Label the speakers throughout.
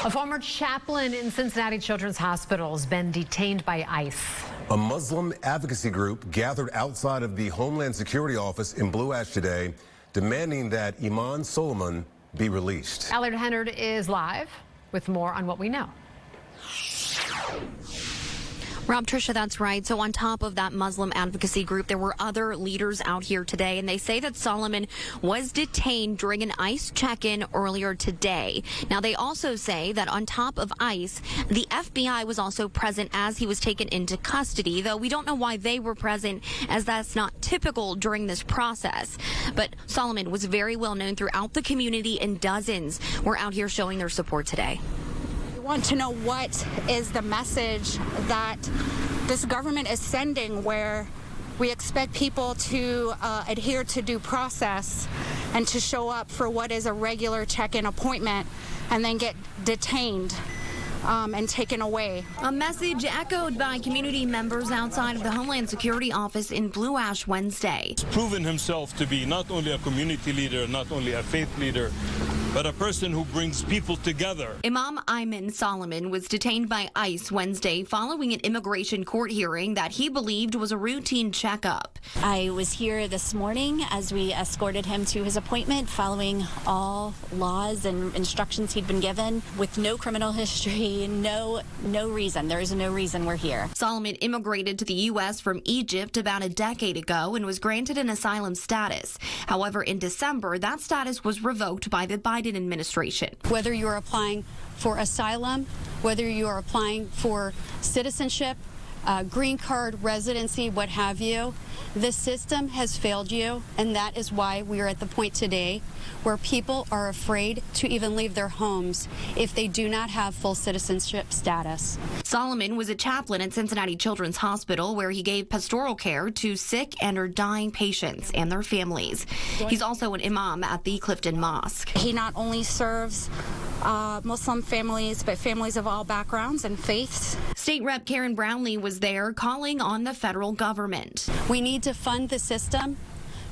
Speaker 1: A former chaplain in Cincinnati Children's Hospital has been detained by ICE.
Speaker 2: A Muslim advocacy group gathered outside of the Homeland Security office in Blue Ash today, demanding that Imam Ayman be released.
Speaker 1: Allard Hennard is live with more on what we know.
Speaker 3: Rob, Tricia, that's right. So on top of that Muslim advocacy group, there were other leaders out here today, and they say that Solomon was detained during an ICE check-in earlier today. Now, they also say that on top of ICE, the FBI was also present as he was taken into custody, though we don't know why they were present, as that's not typical during this process. But Solomon was very well known throughout the community, and dozens were out here showing their support today.
Speaker 4: Want to know what is the message that this government is sending, where we expect people to adhere to due process and to show up for what is a regular check-in appointment and then get detained and taken away.
Speaker 3: A message echoed by community members outside of the Homeland Security office in Blue Ash Wednesday.
Speaker 5: He's proven himself to be not only a community leader, not only a faith leader, but a person who brings people together.
Speaker 3: Imam Ayman Solomon was detained by ICE Wednesday following an immigration court hearing that he believed was a routine checkup.
Speaker 6: I was here this morning as we escorted him to his appointment, following all laws and instructions he'd been given, with no criminal history, no reason. There is no reason we're here.
Speaker 3: Solomon immigrated to the U.S. from Egypt about a decade ago and was granted an asylum status. However, in December, that status was revoked by the Biden administration.
Speaker 7: Whether you're applying for asylum, whether you are applying for citizenship, green card, residency, what have you, the system has failed you, and that is why we are at the point today where people are afraid to even leave their homes if they do not have full citizenship status.
Speaker 3: Solomon was a chaplain at Cincinnati Children's Hospital, where he gave pastoral care to sick and or dying patients and their families. He's also an imam at the Clifton Mosque.
Speaker 4: He not only serves Muslim families, but families of all backgrounds and faiths.
Speaker 3: State Rep Karen Brownlee was there calling on the federal government.
Speaker 7: We need to fund the system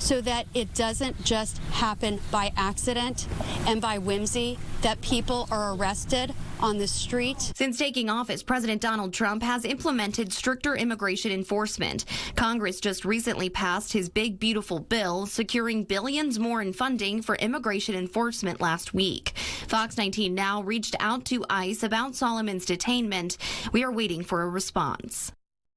Speaker 7: so that it doesn't just happen by accident and by whimsy, that people are arrested on the street.
Speaker 3: Since taking office, President Donald Trump has implemented stricter immigration enforcement. Congress just recently passed his big, beautiful bill, securing billions more in funding for immigration enforcement last week. Fox 19 now reached out to ICE about Solomon's detainment. We are waiting for a response.